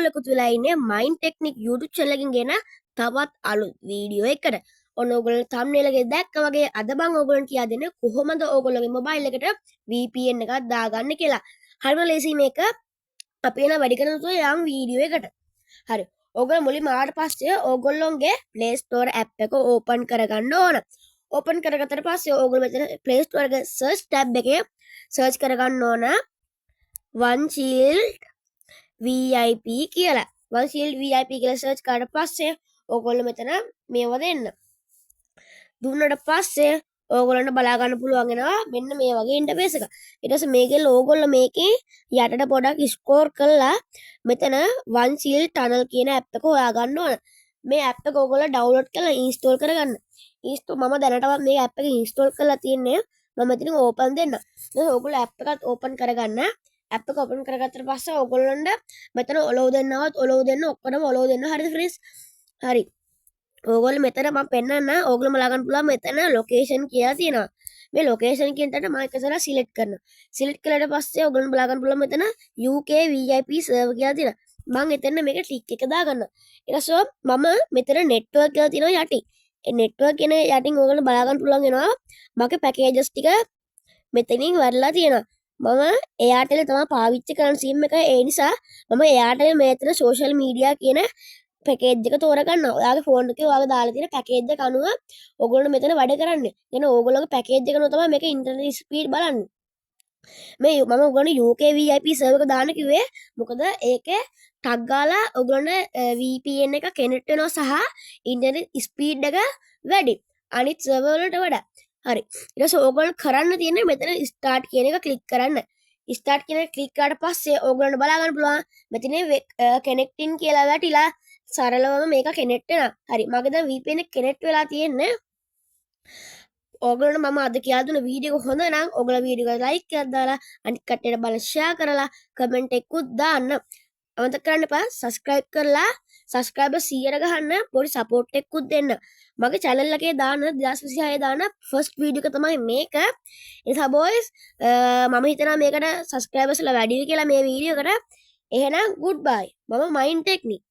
ඔයගොල්ලෝ එකතු වෙලා ඉන්නේ මයින්ඩ් ටෙක්නික් YouTube channel එකකින් ගෙන තවත් අලුත් වීඩියෝ එකකට. ඔන්න ඔයගොල්ලෝ thumbnail එකේ දැක්ක වගේ අද මම ඔයගොල්ලන්ට කියා දෙන්නේ කොහොමද ඔයගොල්ලෝගේ mobile එකට VPN එකක් දාගන්න කියලා. හරිම ලේසි මේක. අපි එන වැඩි කරන තුන යම් වීඩියෝ එකට. හරි. ඔයගොල්ලෝ මුලින්ම ආවට පස්සේ ඔයගොල්ලෝගේ Play Store app එක open කරගන්න ඕන. open කරගත්තට පස්සේ ඔයගොල්ලෝ මෙතන Play Store එක search tab එකේ search කරගන්න ඕන OneShield VIP කියලා. OneShield VIP කියලා search කරලා පස්සේ ඕගොල්ලෝ මෙතන මේව දෙන්න. දුන්නට පස්සේ ඕගොල්ලන්ට බලා ගන්න පුළුවන් වෙනවා මෙන්න මේ වගේ ඉන්ටර්ෆේස් එක. ඊට පස්සේ මේකේ ඕගොල්ලෝ මේකේ යටට පොඩක් ස්ක්‍රෝල් කරලා මෙතන OneShield Tunnel කියන app එක හොයාගන්න ඕන. මේ app එක ඕගොල්ලෝ download කරලා install කරගන්න. මම දැනටවත් මේ app එක install කරලා තියෙන්නේ. මම මෙතන open දෙන්න. දැන් ඕගොල්ලෝ app එකත් open කරගන්න. app එක open කරගත්තට පස්සේ ඕගොල්ලන්ට මෙතන ඔලොව දෙන්නවත් ඔලොව දෙන්න ඔක්කොම ඔලොව දෙන්න. හරිද ෆ්‍රෙන්ඩ්ස්? හරි. ඕගොල්ලෝ මෙතන මම පෙන්නන්න ඕගොල්ලෝ බලා ගන්න පුළුවන් මෙතන location කියලා තියෙනවා. මේ location කියන තැනට මම එක සැරයක් select කරනවා. select කළාට පස්සේ ඕගොල්ලෝ බලා ගන්න පුළුවන් මෙතන UK VIP server කියලා තියෙනවා. මම එතන මේක ටික් එක දාගන්නවා. ඊට පස්සේ මම මෙතන network කියලා තියෙනවා යටින්. ඒ network කියන යටින් ඕගොල්ලෝ බලා ගන්න පුළුවන් වෙනවා මගේ packages ටික මෙතනින් වරලා තියෙනවා. මම Airtel තමයි පාවිච්චි කරන sim එක. ඒ නිසා මම Airtel මෙතන social media කියන පැකේජ් එක තෝරගන්නවා. ඔයාගේ ෆෝන් එකේ ඔයාලා දාලා තියෙන පැකේජ් එක අනුව ඔයගොල්ලෝ මෙතන වැඩ කරන්නේ. එන ඕගොල්ලෝගේ පැකේජ් එක අනුව තමයි මේක ඉන්ටර්නෙට් ස්පීඩ් බලන්නේ. මේ මම ඔයගොල්ලෝ UK VIP සර්වර් එක දාන්න කිව්වේ මොකද ඒකේ ටග් ගාලා ඔයගොල්ලෝ VPN එක කනෙක්ට් වෙනවා සහ ඉන්ටර්නෙට් ස්පීඩ් එක වැඩි. අනිත් සර්වර් වලට වඩා. හරි. ඊට පස්සේ ඕගොල්ලෝ කරන්න තියෙන්නේ මෙතන ස්ටාර්ට් කියන එක ක්ලික් කරන්න. ස්ටාර්ට් කියන එක ක්ලික් කරාට පස්සේ ඕගොල්ලන්ට බලා ගන්න පුළුවන් මෙතන කනෙක්ටින් කියලා වැටිලා සරලවම මේක කනෙක්ට් වෙනවා. හරි. මගේ දැන් VPN එක කනෙක්ට් වෙලා තියෙන්නේ. ඕගොල්ලන්ට මම අද කියලා දුන්න වීඩියෝ එක හොඳ නම් ඕගොල්ලෝ වීඩියෝ එක ලයික් එකක් දාලා අනිත් කට්ටියට බලලා ෂෙයා කරලා කමෙන්ට් එකකුත් දාන්න. අමතක කරන්න එපා subscribe කරලා subscriber 100 ගහන්න පොඩි support එකකුත් දෙන්න. මගේ channel එකේ දාන 2026 දාන first video එක තමයි මේක. ඒ නිසා boys මම හිතනවා මේකට subscribers ලා වැඩි වෙයි කියලා මේ වීඩියෝ එකට. එහෙනම් goodbye. මම mind technique